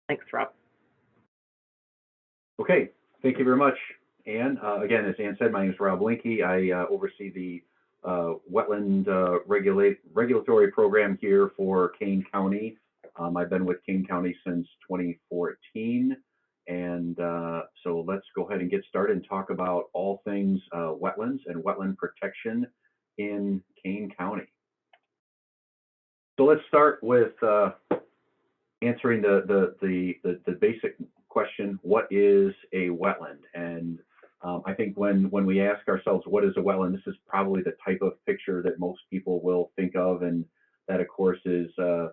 Thanks, Rob. Okay, thank you very much, Ann. Again, as Ann said, my name is Rob Linke. I oversee the wetland regulatory program here for Kane County. I've been with Kane County since 2014, and so let's go ahead and get started and talk about all things wetlands and wetland protection in Kane County. So let's start with answering the basic question: what is a wetland? And I think when we ask ourselves what is a wetland, this is probably the type of picture that most people will think of, and that of course is a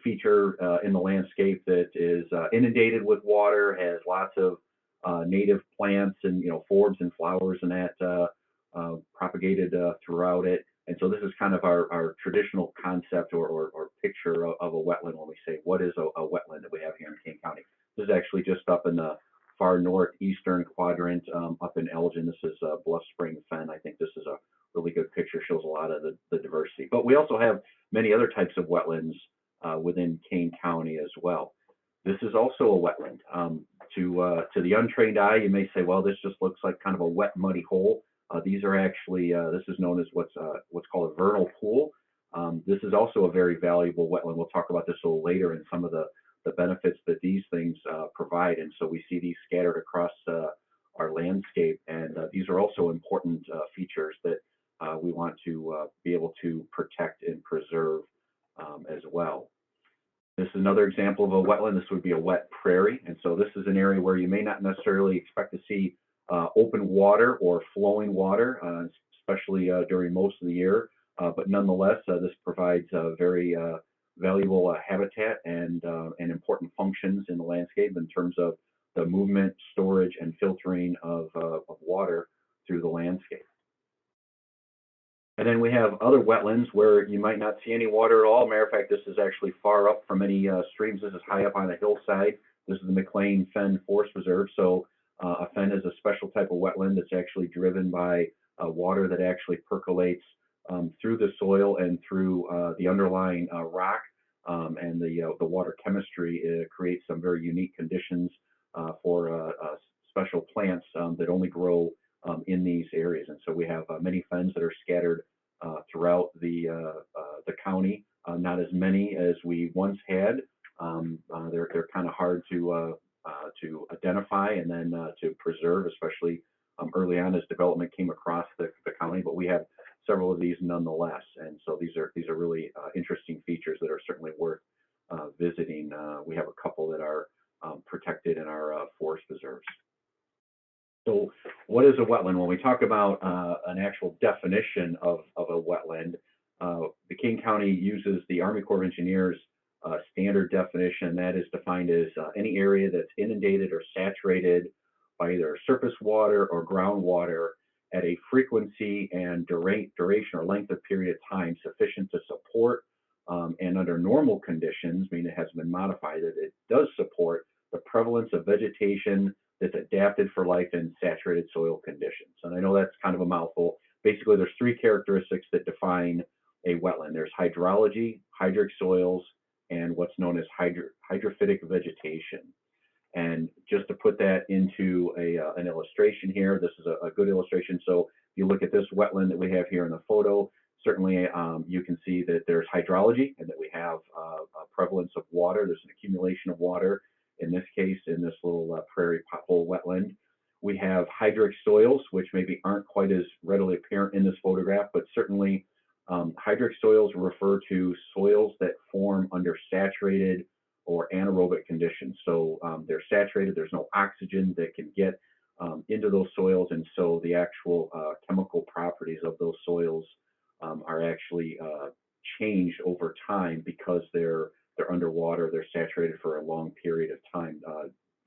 feature in the landscape that is inundated with water, has lots of native plants and forbs and flowers and that propagated throughout it. And so this is kind of our traditional concept or picture of a wetland when we say what is a wetland that we have here in Kane County. This is actually just up in the far northeastern quadrant up in Elgin. This is Bluff Spring Fen. I think this is a really good picture, shows a lot of the diversity. But we also have many other types of wetlands within Kane County as well. This is also a wetland. To the untrained eye, you may say, well, this just looks like kind of a wet, muddy hole. These are actually, this is known as what's called a vernal pool. This is also a very valuable wetland. We'll talk about this a little later in some of the benefits that these things provide. And so we see these scattered across our landscape. And these are also important features that we want to be able to protect and preserve as well. This is another example of a wetland. This would be a wet prairie. And so this is an area where you may not necessarily expect to see open water or flowing water, especially during most of the year. But nonetheless, this provides very valuable habitat and important functions in the landscape in terms of the movement, storage, and filtering of water through the landscape. And then we have other wetlands where you might not see any water at all. Matter of fact, this is actually far up from any streams. This is high up on a hillside. This is the McLean Fen Forest Reserve. So a fen is a special type of wetland that's actually driven by water that actually percolates through the soil and through the underlying rock, and the water chemistry creates some very unique conditions for special plants that only grow in these areas. And so we have many fens that are scattered throughout the county. Not as many as we once had. They're kind of hard to identify and then to preserve, especially early on as development came across the county. But we have several of these nonetheless, and so these are really interesting features that are certainly worth visiting. We have a couple that are protected in our forest reserves. So what is a wetland? When we talk about an actual definition of a wetland, the Kane County uses the Army Corps of Engineers standard definition. That is defined as any area that's inundated or saturated by either surface water or groundwater at a frequency and duration or length of period of time sufficient to support and under normal conditions, meaning it has been modified, that it does support the prevalence of vegetation that's adapted for life in saturated soil conditions. And I know that's kind of a mouthful. Basically, there's three characteristics that define a wetland. There's hydrology, hydric soils, and what's known as hydrophytic vegetation. And just to put that into an illustration here, this is a good illustration. So if you look at this wetland that we have here in the photo, certainly you can see that there's hydrology and that we have a prevalence of water. There's an accumulation of water, in this case, in this little prairie pothole wetland. We have hydric soils, which maybe aren't quite as readily apparent in this photograph, but certainly hydric soils refer to soils that form under saturated or anaerobic conditions. So they're saturated, there's no oxygen that can get into those soils, and so the actual chemical properties of those soils are actually changed over time because they're underwater, they're saturated for a long period of time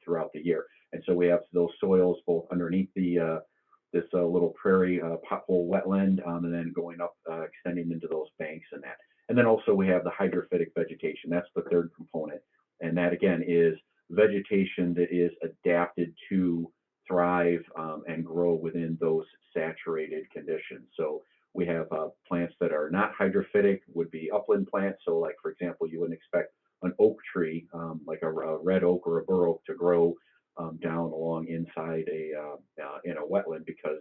throughout the year. And so we have those soils both underneath this little prairie pothole wetland, and then going up, extending into those banks and that. And then also we have the hydrophytic vegetation. That's the third component. And that again is vegetation that is adapted to thrive and grow within those saturated conditions. So we have plants that are not hydrophytic, would be upland plants. So like, for example, you wouldn't expect an oak tree, like a red oak or a bur oak, to grow down along inside in a wetland, because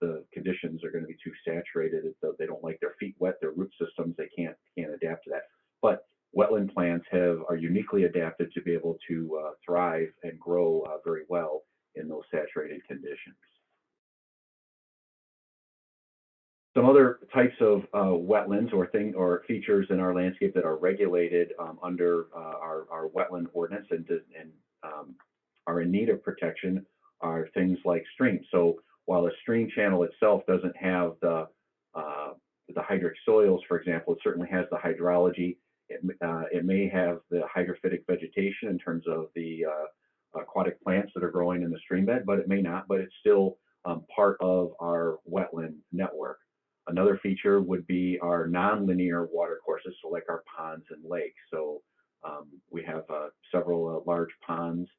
the conditions are going to be too saturated. They don't like their feet wet, their root systems, they can't adapt to that. But wetland plants are uniquely adapted to be able to thrive and grow very well in those saturated conditions. Some other types of wetlands or features in our landscape that are regulated under our wetland ordinance and are in need of protection are things like streams. So while a stream channel itself doesn't have the hydric soils, for example, it certainly has the hydrology. It may have the hydrophytic vegetation in terms of the aquatic plants that are growing in the stream bed, but it may not, but it's still part of our wetland network. Another feature would be our nonlinear water courses, so like our ponds and lakes. So we have several large ponds.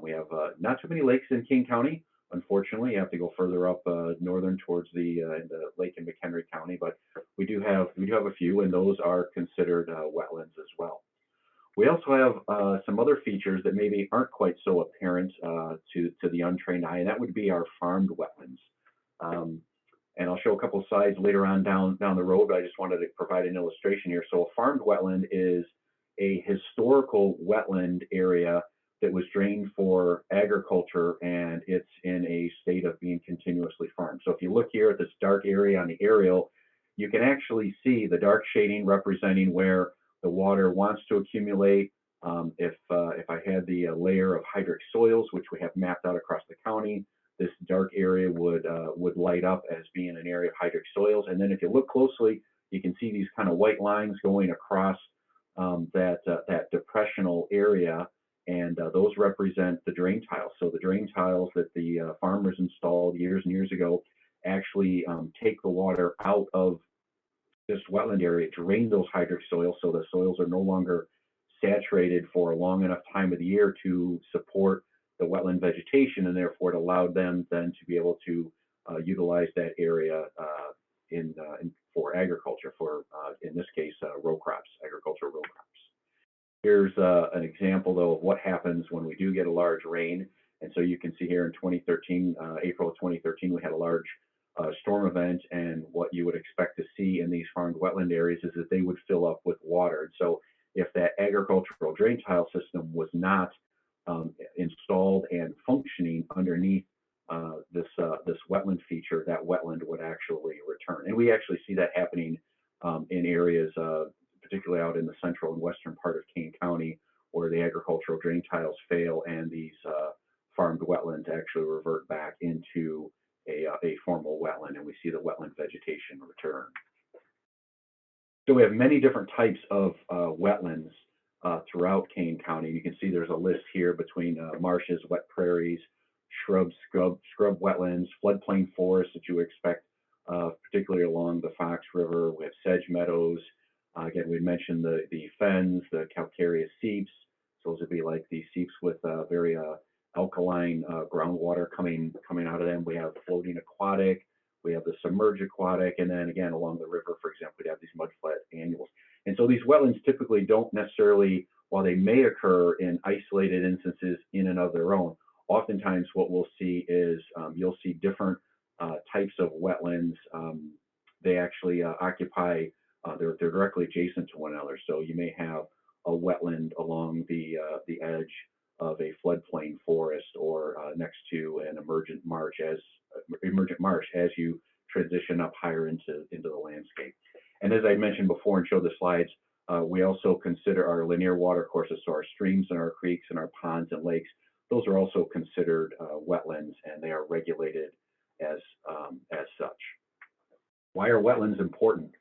We have not too many lakes in Kane County. Unfortunately, you have to go further up northern towards the lake in McHenry County, but we do have a few, and those are considered wetlands as well. We also have some other features that maybe aren't quite so apparent to the untrained eye, and that would be our farmed wetlands. And I'll show a couple of slides later on down the road, but I just wanted to provide an illustration here. So a farmed wetland is a historical wetland area that was drained for agriculture, and it's in a state of being continuously farmed. So if you look here at this dark area on the aerial, you can actually see the dark shading representing where the water wants to accumulate. If I had the layer of hydric soils, which we have mapped out across the county, this dark area would light up as being an area of hydric soils. And then if you look closely, you can see these kind of white lines going across that depressional area, and those represent the drain tiles. So the drain tiles that the farmers installed years and years ago actually take the water out of this wetland area, drain those hydric soils, so the soils are no longer saturated for a long enough time of the year to support the wetland vegetation, and therefore it allowed them then to be able to utilize that area for agriculture, for in this case row crops, agricultural row crops. Here's an example though of what happens when we do get a large rain, and so you can see here in 2013, April of 2013, we had a large storm event, and what you would expect to see in these farmed wetland areas is that they would fill up with water. And so if that agricultural drain tile system was not installed and functioning underneath this wetland feature, that wetland would actually return. And we actually see that happening in areas, particularly out in the central and western part of Kane County, where the agricultural drain tiles fail and these farmed wetlands actually revert back into a formal wetland, and we see the wetland vegetation return. So we have many different types of wetlands throughout Kane County. You can see there's a list here between marshes, wet prairies, shrubs, scrub wetlands, floodplain forests that you would expect, particularly along the Fox River. We have sedge meadows. Again, we mentioned the fens, the calcareous seeps. So those would be like the seeps with very alkaline groundwater coming out of them. We have floating aquatic. We have the submerged aquatic, and then again along the river, for example, we have these mudflat annuals. And so these wetlands typically don't necessarily, while they may occur in isolated instances in and of their own, oftentimes what we'll see is you'll see different types of wetlands. They actually occupy, they're directly adjacent to one another. So you may have a wetland along the edge of a floodplain forest, or next to an emergent marsh as you transition up higher into the landscape. And as I mentioned before and showed the slides, we also consider our linear water courses, so our streams and our creeks and our ponds and lakes. Those are also considered wetlands, and they are regulated as such. Why are wetlands important?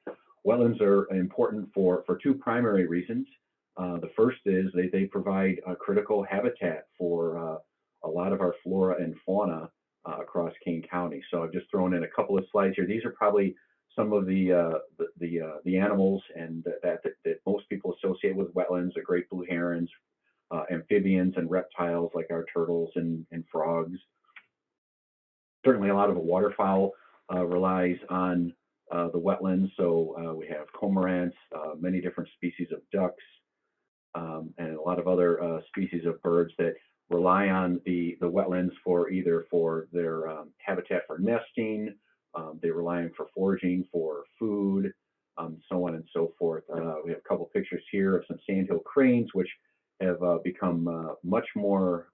Wetlands are important for two primary reasons. The first is they provide a critical habitat for a lot of our flora and fauna across Kane County. So I've just thrown in a couple of slides here. These are probably some of the animals and that most people associate with wetlands: the great blue herons, amphibians and reptiles like our turtles and frogs. Certainly a lot of the waterfowl relies on the wetlands. So we have cormorants, many different species of ducks, and a lot of other species of birds that rely on the wetlands for either for their habitat for nesting, they rely on for foraging, for food, so on and so forth. We have a couple pictures here of some sandhill cranes, which have become much more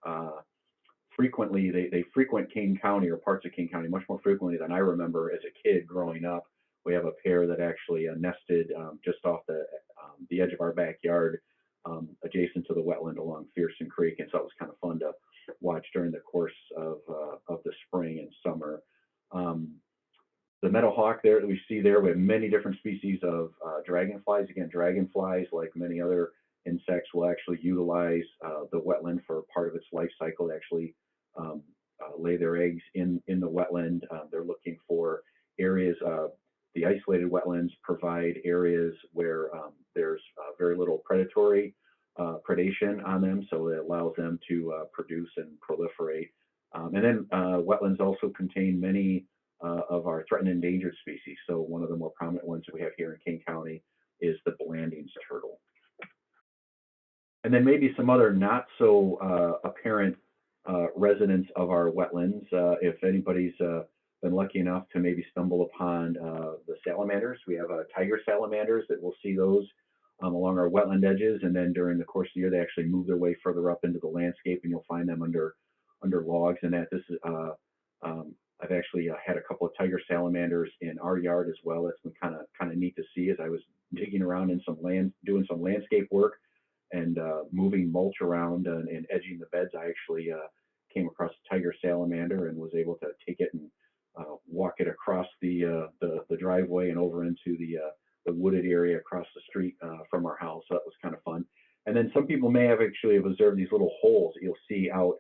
frequently, they frequent Kane County or parts of Kane County much more frequently than I remember as a kid growing up. We have a pair that actually nested just off the edge of our backyard, adjacent to the wetland along Fearson Creek, and so it was kind of fun to watch during the course of the spring and summer. The meadowhawk there that we see there, we have many different species of dragonflies. Again, dragonflies, like many other insects, will actually utilize the wetland for part of its life cycle to actually lay their eggs in the wetland. They're looking for areas. The isolated wetlands provide areas where there's very little predatory predation on them, so it allows them to produce and proliferate. And then wetlands also contain many of our threatened and endangered species. So one of the more prominent ones that we have here in Kane County is the Blanding's turtle. And then maybe some other not so apparent residents of our wetlands. If anybody's been lucky enough to maybe stumble upon the salamanders, we have tiger salamanders that we'll see those along our wetland edges, and then during the course of the year they actually move their way further up into the landscape, and you'll find them under logs. And that this is I've actually had a couple of tiger salamanders in our yard as well. It's been kind of neat to see as I was digging around in some land, doing some landscape work and moving mulch around and edging the beds. I actually came across a tiger salamander and was able to take it and walk it across the driveway and over into the wooded area across the street from our house. So that was kind of fun. And then some people may have actually observed these little holes that you'll see out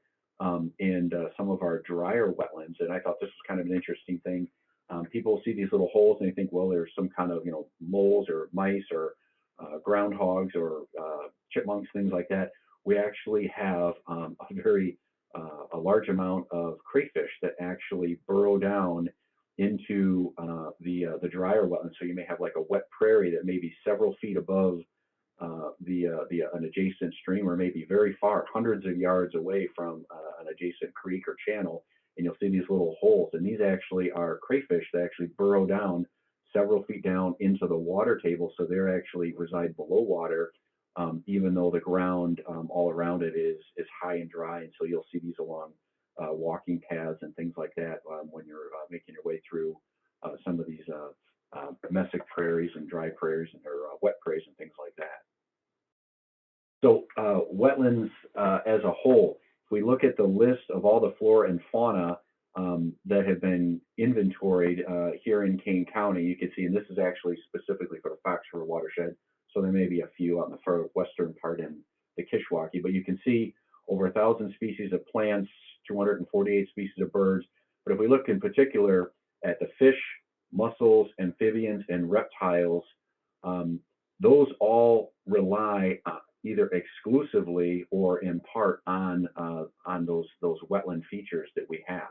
in some of our drier wetlands. And I thought this was kind of an interesting thing. People see these little holes and they think, well, there's some kind of, moles or mice or groundhogs or chipmunks, things like that. We actually have a large amount of crayfish that actually burrow down into the drier wetlands. So you may have like a wet prairie that may be several feet above an adjacent stream, or maybe very far, hundreds of yards away from an adjacent creek or channel, and you'll see these little holes. And these actually are crayfish that actually burrow down several feet down into the water table, so they actually reside below water, even though the ground all around it is high and dry. And so you'll see these along walking paths and things like that when you're making your way through some of these mesic prairies and dry prairies or wet prairies and things like that. So wetlands as a whole, if we look at the list of all the flora and fauna that have been inventoried here in Kane County, you can see, and this is actually specifically for the Fox River watershed, so there may be a few out in the far western part in the Kishwaukee, but you can see over 1,000 species of plants, 248 species of birds. But if we look in particular at the fish, mussels, amphibians, and reptiles, those all rely either exclusively or in part on those wetland features that we have.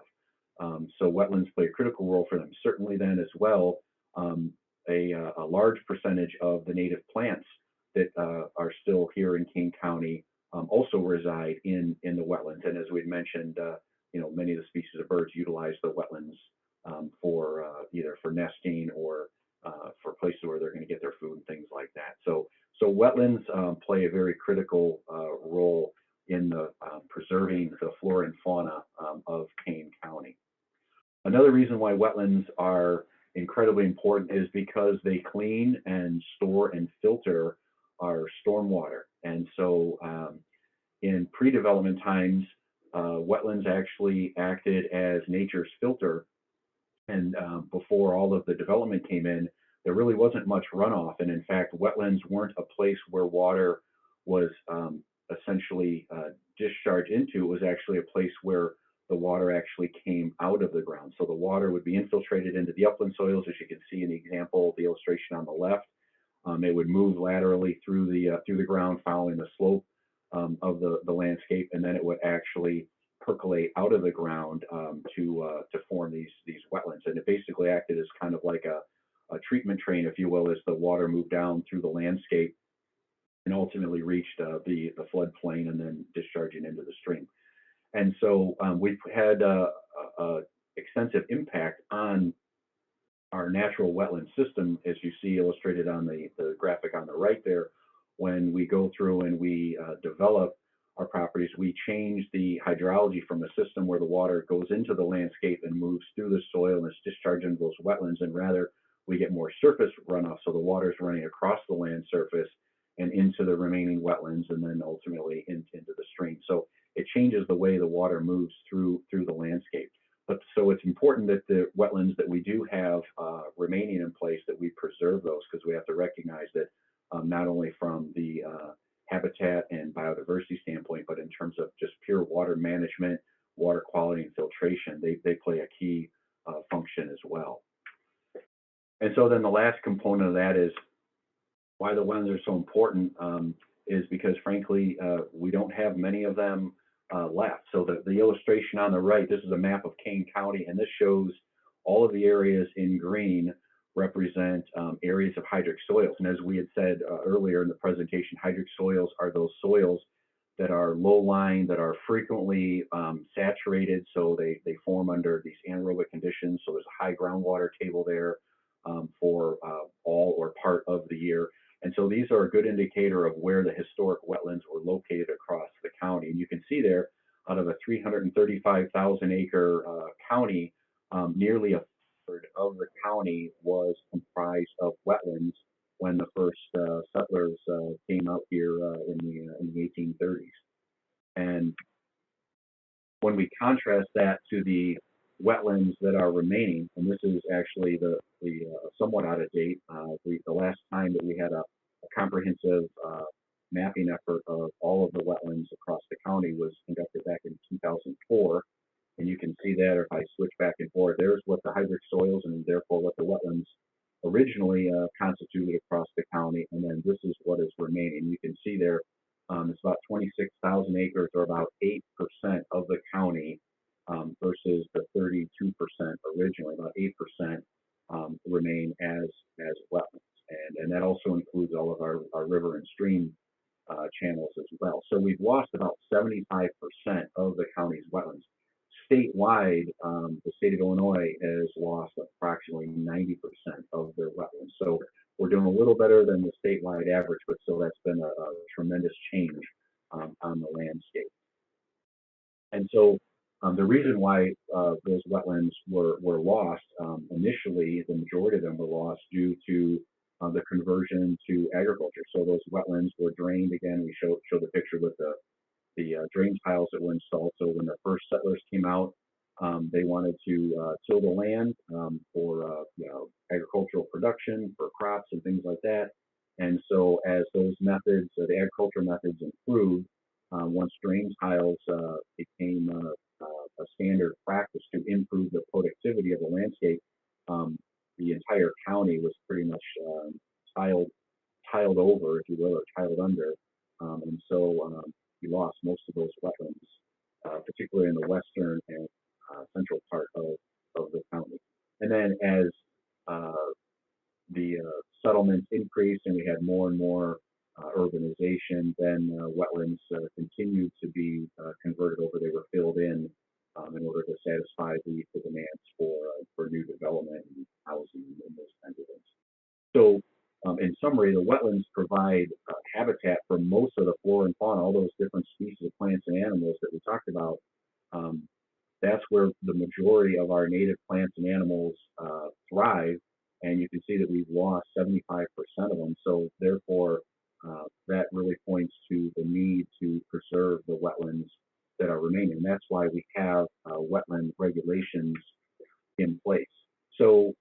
So wetlands play a critical role for them. Certainly then as well, a large percentage of the native plants that are still here in Kane County also reside in the wetlands. And as we mentioned, many of the species of birds utilize the wetlands for either for nesting or for places where they're going to get their food and things like that. So wetlands play a very critical role in the preserving the flora and fauna of Kane County. Another reason why wetlands are incredibly important is because they clean and store and filter our stormwater. And so in pre-development times, wetlands actually acted as nature's filter. And before all of the development came in, there really wasn't much runoff. And in fact, wetlands weren't a place where water was essentially discharged into. It was actually a place where the water actually came out of the ground. So the water would be infiltrated into the upland soils, as you can see in the example, the illustration on the left. It would move laterally through the ground, following the slope of the landscape, and then it would actually percolate out of the ground to form these wetlands. And it basically acted as kind of like a treatment train, if you will, as the water moved down through the landscape and ultimately reached the floodplain and then discharging into the stream. And so we've had a extensive impact on our natural wetland system, as you see illustrated on the graphic on the right there. When we go through and we develop our properties, we change the hydrology from a system where the water goes into the landscape and moves through the soil and is discharged into those wetlands, and rather we get more surface runoff, so the water is running across the land surface and into the remaining wetlands, and then ultimately into the stream. So it changes the way the water moves through the landscape. But so it's important that the wetlands that we do have remaining in place, that we preserve those, because we have to recognize that not only from the habitat and biodiversity standpoint, but in terms of just pure water management, water quality and filtration, they play a key function as well. And so then the last component of that is why the wetlands are so important, is because frankly, we don't have many of them left. So the illustration on the right, this is a map of Kane County, and this shows all of the areas in green represent areas of hydric soils. And as we had said earlier in the presentation, hydric soils are those soils that are low-lying, that are frequently saturated, so they form under these anaerobic conditions. So there's a high groundwater table there for all or part of the year. And so these are a good indicator of where the historic wetlands were located across the county. And you can see there, out of a 335,000 acre county, nearly a third of the county was comprised of wetlands when the first settlers came out here in the 1830s. And when we contrast that to the wetlands that are remaining, and this is actually the somewhat out of date. The last time that we had a comprehensive mapping effort of all of the wetlands across the county was conducted back in 2004. And you can see that if I switch back and forth, there's what the hydric soils and therefore what the wetlands originally constituted across the county. And then this is what is remaining. You can see there, it's about 26,000 acres, or about 8% of the county, versus the 32% originally. About 8% remain as wetlands, and that also includes all of our river and stream channels as well. So we've lost about 75% of the county's wetlands. Statewide, the state of Illinois has lost approximately 90% of their wetlands. So we're doing a little better than the statewide average, but still that's been a tremendous change on the landscape. And so the reason why those wetlands were lost initially, the majority of them were lost due to the conversion to agriculture. So those wetlands were drained. Again, we show the picture with the drain tiles that were installed. So when the first settlers came out, they wanted to till the land for agricultural production, for crops and things like that. And so as those methods, the agricultural methods improved, once drain tiles became a standard practice to improve the productivity of the landscape, the entire county was pretty much tiled over, if you will, or tiled under. And so we lost most of those wetlands, particularly in the western and central part of the county. And then as the settlements increased and we had more and more urbanization, then wetlands continued to be converted over. They were filled in order to satisfy the demands for new development and housing and those kinds of things. So in summary, the wetlands provide habitat for most of the flora and fauna, all those different species of plants and animals that we talked about. That's where the majority of our native plants and animals thrive. And you can see that we've lost 75% of them. So therefore, that really points to the need to preserve the wetlands that are remaining. And that's why we have wetland regulations in place. So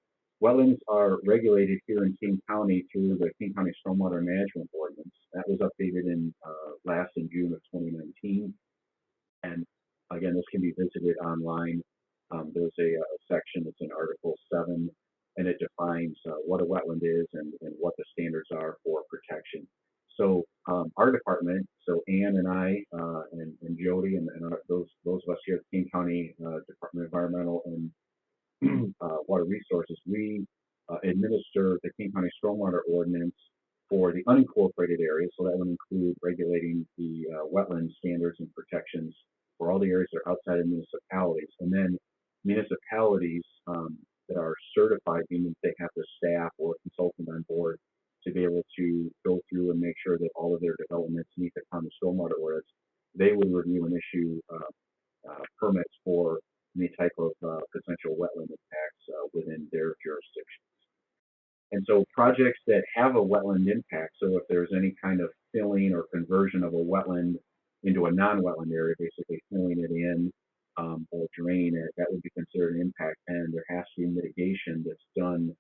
wetlands are regulated here in Kane County through the Kane County Stormwater Management Ordinance. That was updated in June of 2019. And again, this can be visited online. There's a section that's in Article 7, and it defines what a wetland is and what the standards are for protection. So our department, so Ann and I and Jody and those of us here at Kane County Department of Environmental and Water Resources, we administer the Kane County Stormwater Ordinance For the unincorporated areas, so that would include regulating the wetland standards and protections for all the areas that are outside of municipalities. And then municipalities that are certified, meaning they have the staff or consultant on board to be able to go through and make sure that all of their developments meet the common stormwater ordinance, they would review and issue permits for any type of potential wetland impacts within their jurisdiction. And so projects that have a wetland impact, so if there's any kind of filling or conversion of a wetland into a non-wetland area, basically filling it in or draining it, that would be considered an impact, and there has to be mitigation that's done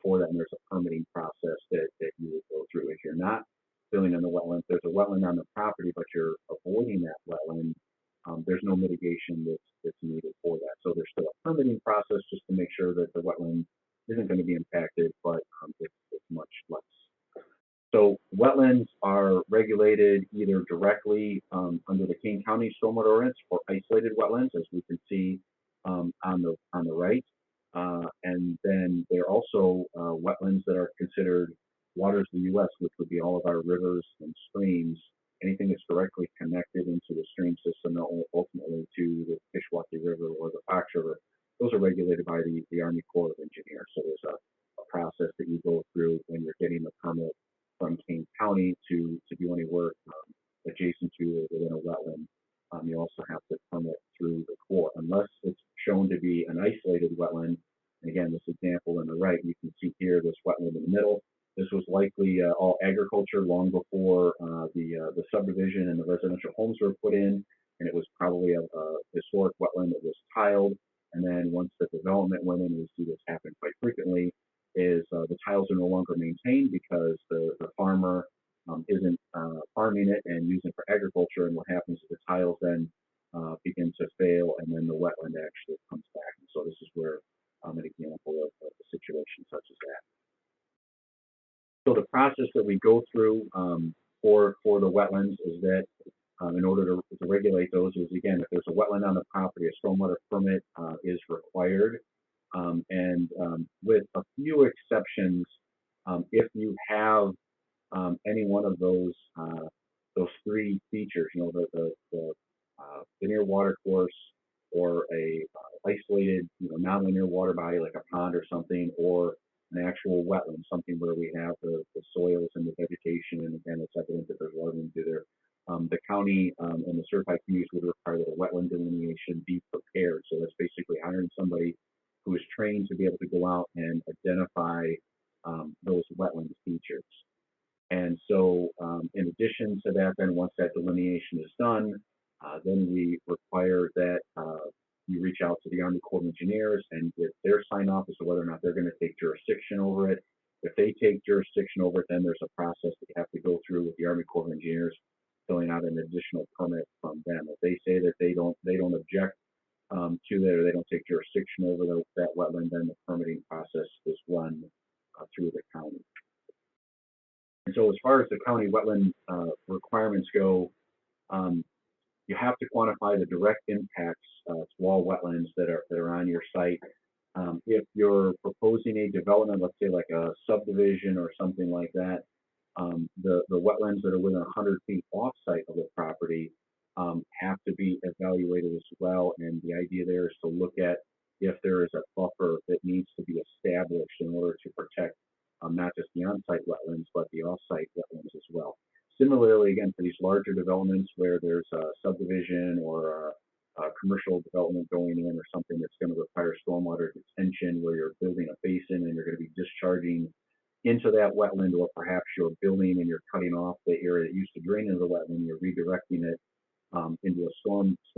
for that, and there's a permitting process that you would go through. If you're not filling in the wetland, there's a wetland on the property, but you're avoiding that wetland, there's no mitigation that's needed for that. So there's still a permitting process just to make sure that the wetland isn't going to be impacted, but it's much less. So wetlands are regulated either directly under the Kane County Stormwater Ordinance for isolated wetlands, as we can see on the right, and then there are also wetlands that are considered waters of the U.S., which would be all of our rivers and streams, anything that's directly connected into the stream system, ultimately to the Kishwaukee River or the Fox River. Those are regulated by the Army Corps of Engineers. So there's a process that you go through when you're getting the permit from Kane County to do any work adjacent to or within a wetland. You also have to permit through the Corps, unless it's shown to be an isolated wetland. And again, this example on the right, you can see here this wetland in the middle. This was likely all agriculture long before the subdivision and the residential homes were put in, and it was probably a historic wetland that was tiled. And then once the development went in, we see this happen quite frequently, is the tiles are no longer maintained because the farmer isn't farming it and using it for agriculture. And what happens is the tiles then begin to fail, and then the wetland actually comes back. And so this is where an example of a situation such as that. So the process that we go through for the wetlands is that in order to regulate those is, again, if there's a wetland on the property, a stormwater permit is required. And with a few exceptions, if you have any one of those three features, the linear water course, or a isolated, non-linear water body like a pond or something, or an actual wetland, something where we have the soils and the vegetation, and again, it's evident that there's water into there. The county and the certified communities would require that a wetland delineation be prepared. So that's basically hiring somebody who is trained to be able to go out and identify those wetland features. And so in addition to that, then once that delineation is done, then we require that you reach out to the Army Corps of Engineers and get their sign off as to whether or not they're going to take jurisdiction over it. If they take jurisdiction over it, then there's a process that you have to go through with the Army Corps of Engineers, filling out an additional permit from them. If they say that they don't object to that, or they don't take jurisdiction over that wetland, then the permitting process is run through the county. And so as far as the county wetland requirements go, you have to quantify the direct impacts to all wetlands that are on your site. If you're proposing a development, let's say like a subdivision or something like that, the wetlands that are within 100 feet off-site of the property have to be evaluated as well. And the idea there is to look at if there is a buffer that needs to be established in order to protect not just the on-site wetlands, but the off-site wetlands as well. Similarly, again, for these larger developments where there's a subdivision or a commercial development going in, or something that's going to require stormwater detention, where you're building a basin and you're going to be discharging into that wetland, or perhaps you're building and you're cutting off the area that used to drain into the wetland, you're redirecting it into a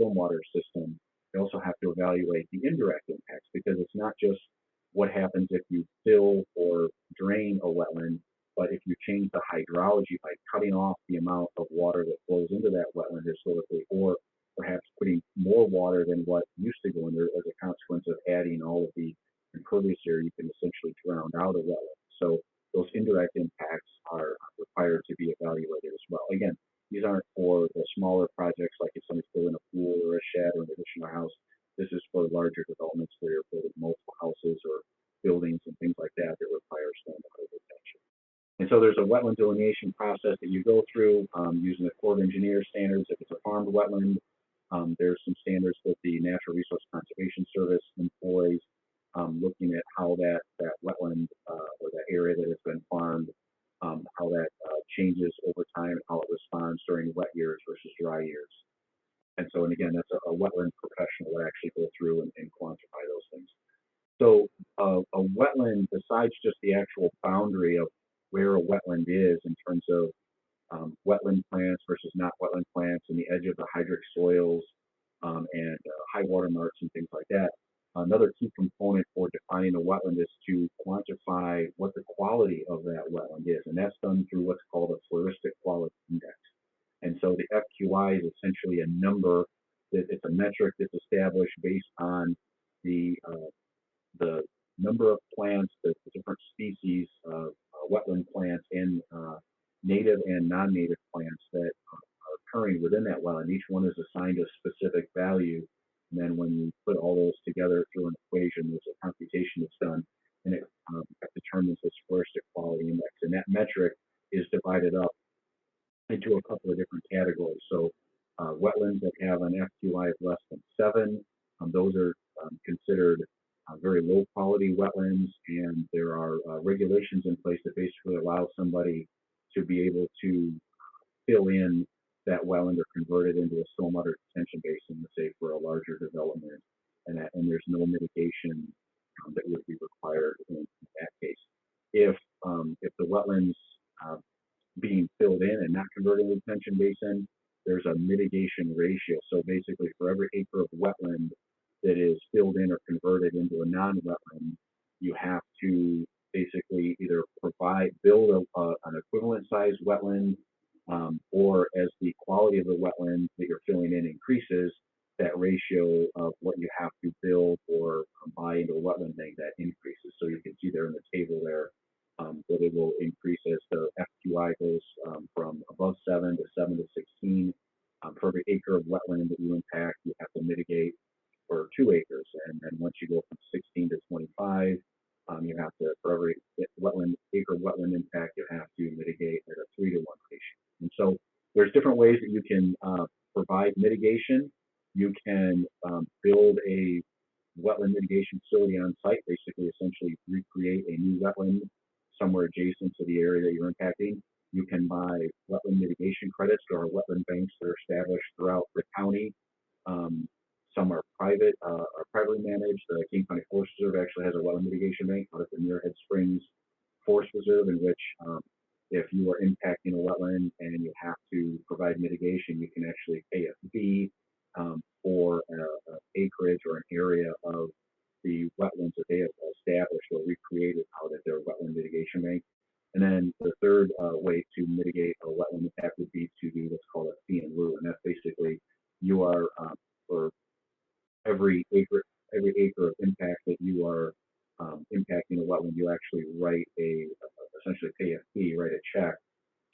stormwater system. You also have to evaluate the indirect impacts, because it's not just what happens if you fill or drain a wetland, but if you change the hydrology by cutting off the amount of water that flows into that wetland historically, or perhaps putting more water than what used to go in there as a consequence of adding all of the impervious area, you can essentially drown out a wetland. So those indirect impacts are required to be evaluated as well. Again, these aren't for the smaller projects, like if somebody's building a pool or a shed or an additional house. This is for larger developments where you're building multiple houses or buildings and things like that that require stormwater protection. And so there's a wetland delineation process that you go through using the Corps of Engineers standards. If it's a farmed wetland, there's some standards that the Natural Resource Conservation Service employs, looking at how that wetland or that area that has been farmed, how that changes over time and how it responds during wet years versus dry years. And so, and again, that's a wetland professional that actually go through and quantify those things. So a wetland, besides just the actual boundary of where a wetland is in terms of wetland plants versus not wetland plants and the edge of the hydric soils and high water marks and things like that, another key component for defining a wetland is to quantify what the quality of that wetland is. And that's done through what's called a floristic quality index. And so the FQI is essentially a number, it's a metric that's established based on the number of plants, the different species of wetland plants and native and non-native plants that are occurring within that wetland. Each one is assigned a specific value. And then when you put all those together through an equation, there's a computation that's done, and it determines this floristic quality index. And that metric is divided up into a couple of different categories. So wetlands that have an FQI of less than 7, those are considered very low quality wetlands, and there are regulations in place that basically allow somebody to be able to fill in that wetland or convert it into a stormwater detention basin, let's say for a larger development, and there's no mitigation that would be required in that case. If the wetlands being filled in and not converted to a detention basin, there's a mitigation ratio. So basically, for every acre of wetland that is filled in or converted into a non-wetland, you have to basically either build an equivalent sized wetland, or as the quality of the wetland that you're filling in increases, that ratio of what you have to build or buy into a wetland bank, that increases. So you can see there in the table there that it will increase as the FQI goes from above 7 to 7 to 16. For every acre of wetland that you impact, you have to mitigate for 2 acres. And then once you go from 16 to 25, you have to, for every acre of wetland impact, you have to mitigate at a 3 to 1 ratio. And so there's different ways that you can provide mitigation. You can build a wetland mitigation facility on site, basically essentially recreate a new wetland somewhere adjacent to the area that you're impacting. You can buy wetland mitigation credits. There are wetland banks that are established throughout the county. Some are private, are privately managed. The Kane County Forest Reserve actually has a wetland mitigation bank out at the Muirhead Springs Forest Reserve, in which if you are impacting a wetland and you have to provide mitigation, you can actually pay a fee for an acreage or an area of the wetlands that they have established or recreated out at their wetland mitigation bank. And then the third way to mitigate a wetland impact would be to do what's called a fee in lieu, and that's basically you are for every acre of impact that you are impacting a wetland, you actually essentially pay a fee, write a check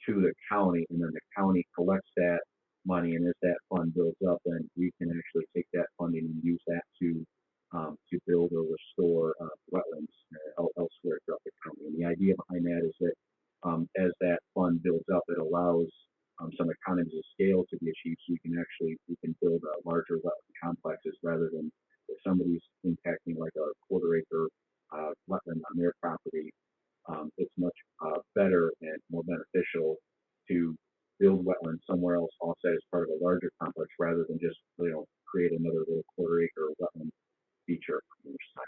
to the county, and then the county collects that money, and as that fund builds up, then we can actually take that funding and use that to build or restore wetlands elsewhere throughout the county. And the idea behind that is that as that fund builds up, it allows some economies of scale to be achieved, so you can build larger wetland complexes rather than if somebody's impacting like a quarter acre wetland on their property. It's much better and more beneficial to build wetlands somewhere else offsite as part of a larger complex rather than just create another little quarter acre wetland feature on your site.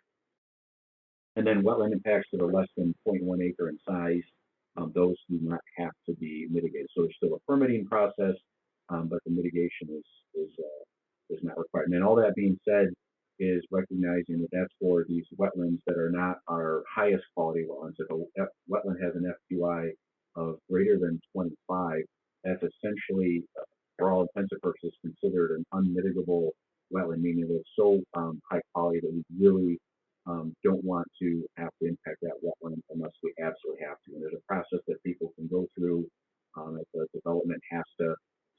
And then wetland impacts that are less than 0.1 acre in size, those do not have to be mitigated. So there's still a permitting process, but the mitigation is not required. And then all that being said is recognizing that that's for these wetlands that are not our highest quality wetlands. If a wetland has an FQI of greater than 25, that's essentially, for all intents and purposes, considered an unmitigable wetland, meaning it's so high quality that we really don't want to have to impact that wetland unless we absolutely have to. And there's a process that people can go through. If the development has to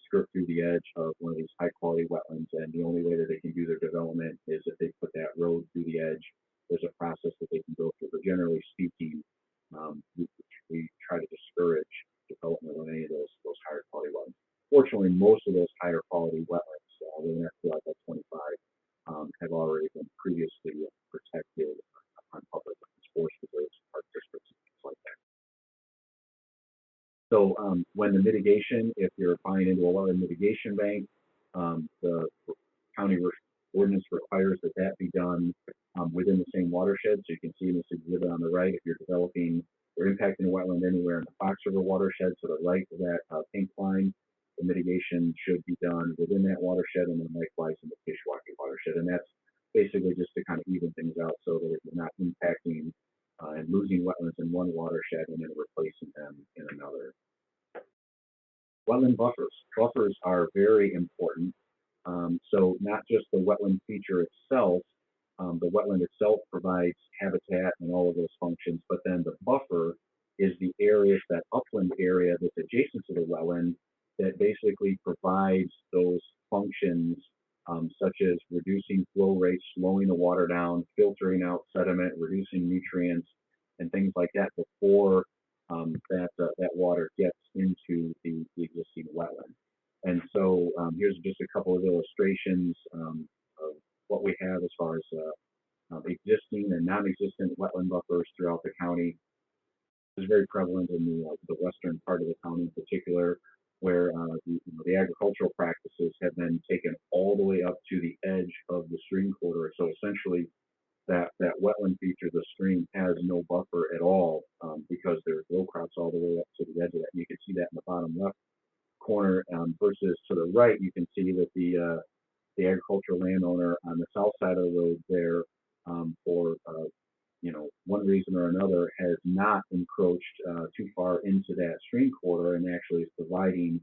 skirt through the edge of one of these high quality wetlands, and the only way that they can do their development is if they put that road through the edge. There's a process that they can go through, but generally speaking, we try to discourage unfortunately, most of those higher quality wetlands within FPL 25 have already been previously protected on public lands, forest reserves, park districts, and things like that. So when the mitigation, if you're buying into a wetland mitigation bank, the county ordinance requires that that be done within the same watershed. So you can see in this exhibit on the right, if you're developing or impacting a wetland anywhere in the Fox River watershed, to the right of that pink line, the mitigation should be done within that watershed, and then likewise in the Kishwaukee watershed. And that's basically just to kind of even things out so that you're not impacting and losing wetlands in one watershed and then replacing them in another. Wetland buffers. Buffers are very important. So not just the wetland feature itself, the wetland itself provides habitat and all of those functions, but then the buffer is the area, that upland area that's adjacent to the wetland that basically provides those functions such as reducing flow rates, slowing the water down, filtering out sediment, reducing nutrients, and things like that before that water gets into the existing wetland. And so here's just a couple of illustrations of what we have as far as existing and non-existent wetland buffers throughout the county. This is very prevalent in the western part of the county in particular, where the agricultural practices have been taken all the way up to the edge of the stream corridor. So essentially, that wetland feature, the stream, has no buffer at all because there's row crops all the way up to the edge of that. And you can see that in the bottom left corner versus to the right, you can see that the agricultural landowner on the south side of the road there for one reason or another has not encroached too far into that stream corridor and actually is providing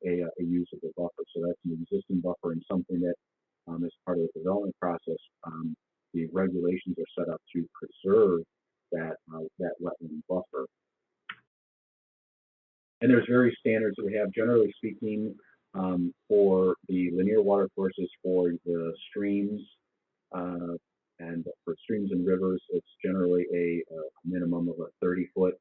a usable buffer. So that's an existing buffer and something that as part of the development process, the regulations are set up to preserve that wetland buffer. And there's various standards that we have, generally speaking, for the linear water courses for the streams, and for streams and rivers, it's generally a minimum of a 30-foot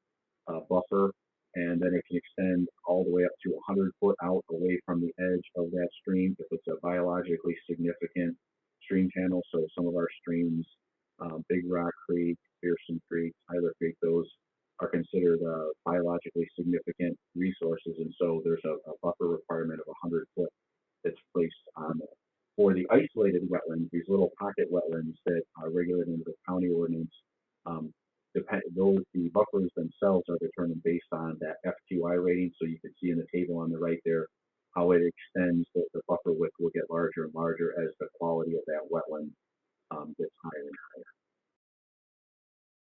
buffer, and then it can extend all the way up to 100-foot out away from the edge of that stream if it's a biologically significant stream channel. So some of our streams, Big Rock Creek, Pearson Creek, Tyler Creek, those are considered biologically significant resources, and so there's a buffer requirement of 100 foot that's placed on it. For the isolated wetlands, these little pocket wetlands that are regulated under the county ordinance, the buffers themselves are determined based on that FQI rating. So you can see in the table on the right there how it extends, the buffer width will get larger and larger as the quality of that wetland gets higher and higher.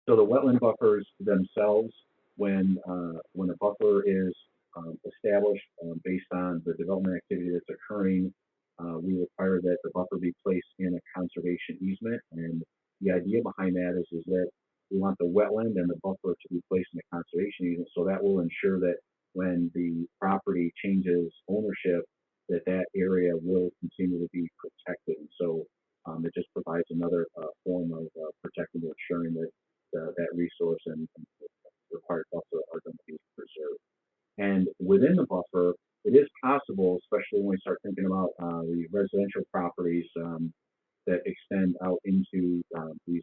So the wetland buffers themselves, when a buffer is established based on the development activity that's occurring, we require that the buffer be placed in a conservation easement. And the idea behind that is that we want the wetland and the buffer to be placed in a conservation easement. So that will ensure that when the property changes ownership, that area will continue to be protected. And so it just provides another form of protecting or ensuring that that resource and required buffer are going to be preserved. And within the buffer, it is possible, especially when we start thinking about the residential properties that extend out into these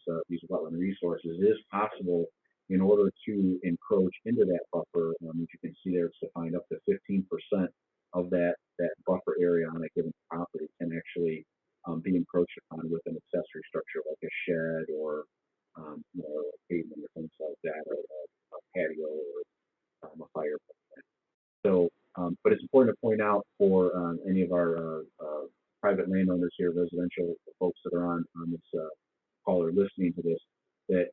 wetland resources, it is possible in order to encroach into that buffer, as you can see there, it's defined up to 15% of that buffer area on a given property can actually be encroached upon with an accessory structure like a shed or a pavement or things like that, or a patio or a fire. So, but it's important to point out for any of our private landowners here, residential folks that are on this call or listening to this, that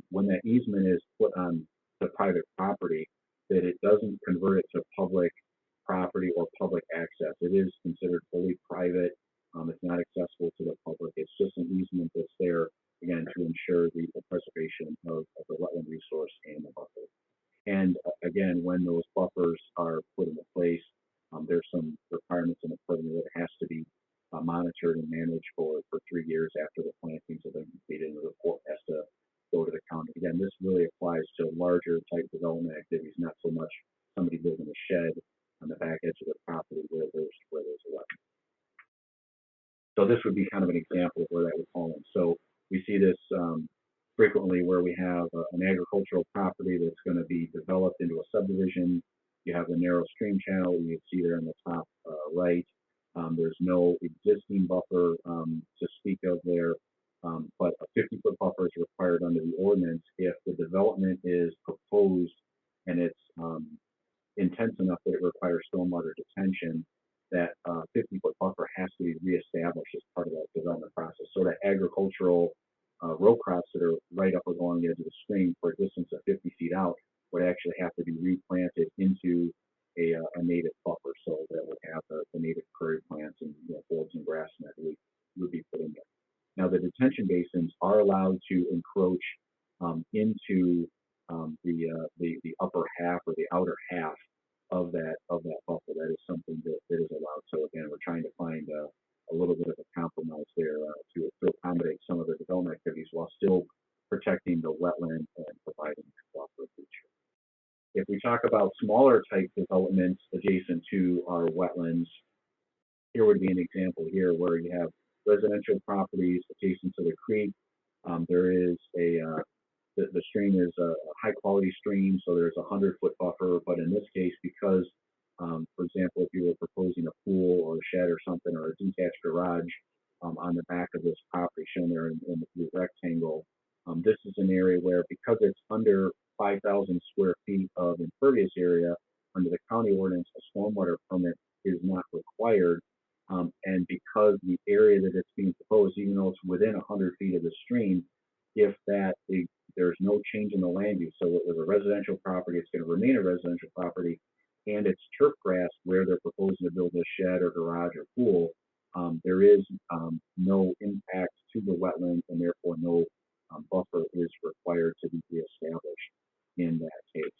when that easement is put on the private property, that it doesn't convert it to public property or public access. It is considered fully private. It's not accessible to the public. It's just an easement that's there, again, to ensure the preservation of the wetland resource and the buffer. And again, when those buffers are put into place, there's some requirements in the program that it has to be monitored and managed for 3 years after the plantings have been completed, and the report has to go to the county. Again, this really applies to larger type development activities, not so much somebody building a shed on the back edge of the property where the So this would be kind of an example of where that would fall in. So we see this frequently where we have an agricultural property that's going to be developed into a subdivision. You have the narrow stream channel you can see there in the top right. There's no existing buffer to speak of there, but a 50-foot buffer is required under the ordinance if the development is proposed and it's intense enough that it requires stormwater detention. That 50-foot buffer has to be reestablished as part of that development process. So the agricultural row crops that are right up along the edge of the stream for a distance of 50 feet out would actually have to be replanted into a native buffer, so that would have the native prairie plants and bulbs and grass and that would be put in there. Now the detention basins are allowed to encroach into the upper half or the outer half of that buffer. That is something that is allowed. So again, we're trying to find a little bit of a compromise there to accommodate some of the development activities while still protecting the wetland and providing buffer feature. If we talk about smaller type developments adjacent to our wetlands, here would be an example here where you have residential properties adjacent to the creek. There is the stream is a high quality stream, so there's a 100-foot buffer. But in this case, because, for example, if you were proposing a pool or a shed or something or a detached garage on the back of this property shown there in the blue rectangle, this is an area where because it's under 5,000 square feet of impervious area, under the county ordinance, a stormwater permit is not required. And because the area that it's being proposed, even though it's within 100 feet of the stream, if there's no change in the land use, so it was a residential property, it's going to remain a residential property, and it's turf grass where they're proposing to build a shed or garage or pool, there is no impact to the wetland, and therefore no buffer is required to be reestablished in that case.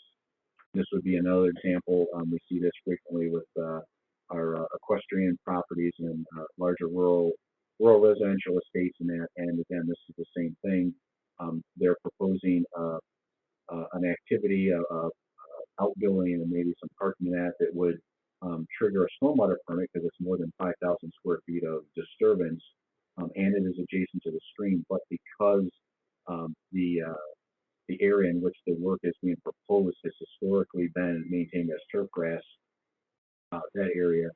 This would be another example. We see this frequently with our equestrian properties and larger rural residential estates and that. And again, this is the same thing. They're proposing an activity, outbuilding and maybe some parking that would trigger a stormwater permit because it's more than 5,000 square feet of disturbance, and it is adjacent to the stream. But because the area in which the work is being proposed has historically been maintained as turf grass, that area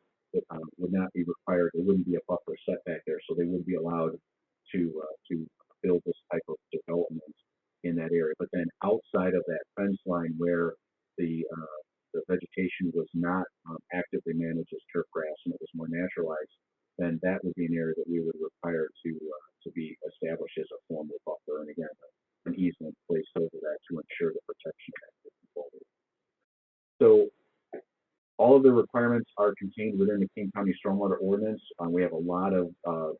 would not be required. There wouldn't be a buffer setback there, so they would be allowed to build this type of development in that area. But then outside of that fence line where the vegetation was not actively managed as turf grass and it was more naturalized, then that would be an area that we would require to be established as a formal buffer. And again, an easement placed over that to ensure the protection of that forward. So all of the requirements are contained within the Kane County Stormwater Ordinance. We have a lot of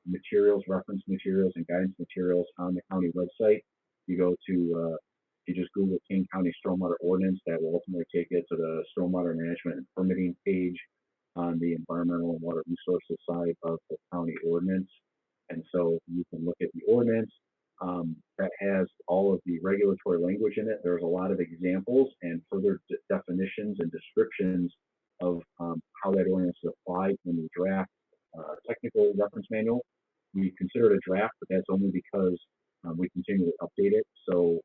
materials, reference materials, and guidance materials on the county website. You go to, if you just Google Kane County Stormwater Ordinance, that will ultimately take you to the Stormwater Management and Permitting page on the Environmental and Water Resources side of the county ordinance. And so you can look at the ordinance that has all of the regulatory language in it. There's a lot of examples and further definitions and descriptions of how that ordinance is applied in the draft technical reference manual. We consider it a draft, but that's only because we continue to update it. So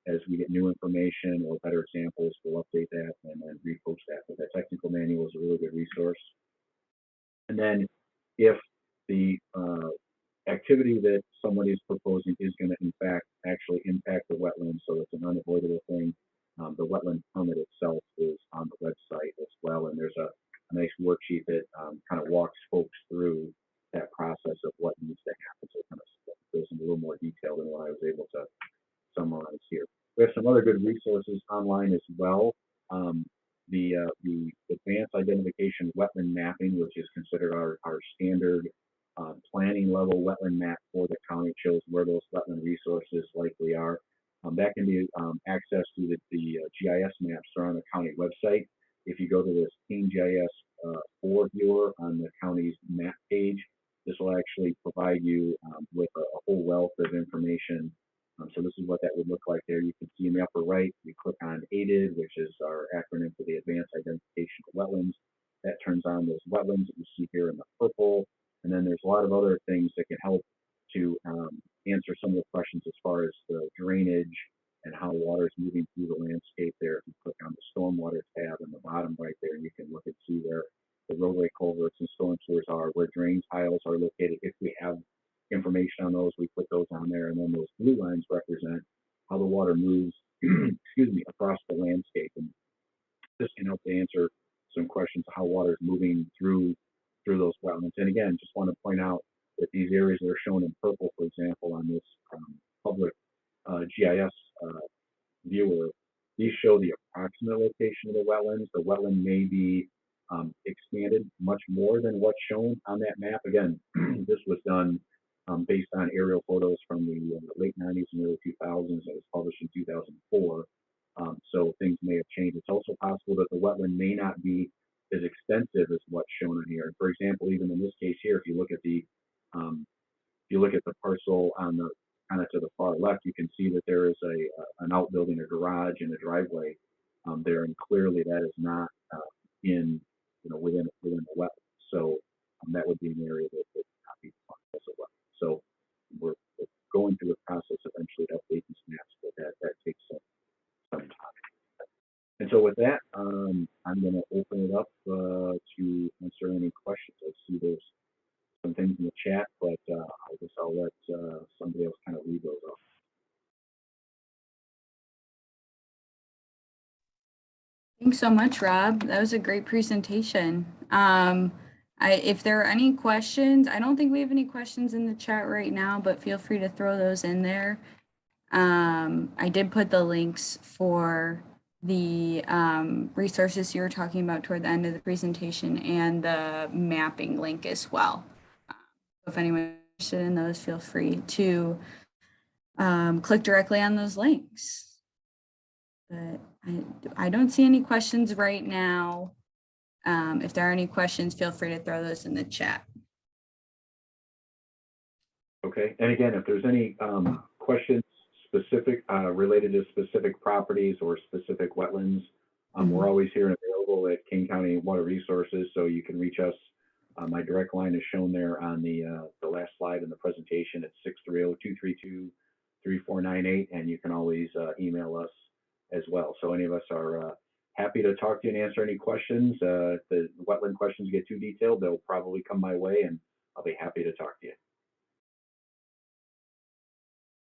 as we get new information or better examples, we'll update that and then repost that. But that technical manual is a really good resource. And then if the activity that somebody is proposing is going to in fact actually impact the wetlands, so it's an unavoidable thing, the wetland permit itself is on the website as well, and there's a nice worksheet that kind of walks folks through that process of what needs to happen. So it kind of goes into a little more detail than what I was able to summarize here. We have some other good resources online as well. The Advanced Identification Wetland Mapping, which is considered our standard planning level wetland map for the county. It shows where those wetland resources likely are. That can be accessed through the GIS maps that are on the county website. If you go to this Kane GIS 4 viewer on the county's map page, this will actually provide you with a whole wealth of information. So this is what that would look like there. You can see in the upper right, you click on AIDed, which is our acronym for the Advanced Identification of Wetlands. That turns on those wetlands that you see here in the purple. And then there's a lot of other things that can help to answer some of the questions as far as the drainage and how water is moving through the landscape there. If you click on the stormwater tab in the bottom right there, you can look and see where the roadway culverts and storm sewers are, where drain tiles are located. If we have information on those, we put those on there, and then those blue lines represent how the water moves, excuse me, across the landscape. And this can help to answer some questions of how water is moving through those wetlands. And again, just want to point out that these areas that are shown in purple, for example, on this public GIS viewer, these show the approximate location of the wetlands. The wetland may be expanded much more than what's shown on that map. Again, this was done based on aerial photos from the late 90s and early 2000s. That was published in 2004. So things may have changed. It's also possible that the wetland may not be as extensive as what's shown on here. For example, even in this case here, if you look at the parcel on the kind of to the far left, you can see that there is an outbuilding, a garage, and a driveway there, and clearly that is not in within the wetland. So that would be an area that would not be defined as a wetland. So we're going through the process eventually to update these maps, but that takes some time. And so with that, I'm going to open it up to answer any questions. I see there's some things in the chat, but I guess I'll let somebody else kind of read those off. Thanks so much, Rob. That was a great presentation. If there are any questions, I don't think we have any questions in the chat right now, but feel free to throw those in there. I did put the links for the resources you were talking about toward the end of the presentation and the mapping link as well. If anyone's interested in those, feel free to click directly on those links. But I don't see any questions right now. If there are any questions, feel free to throw those in the chat. Okay, and again, if there's any questions specific related to specific properties or specific wetlands, we're always here and available at Kane County Water Resources, so you can reach us. My direct line is shown there on the last slide in the presentation. It's 630-232-3498, and you can always email us as well. So any of us are happy to talk to you and answer any questions. If the wetland questions get too detailed, they'll probably come my way, and I'll be happy to talk to you.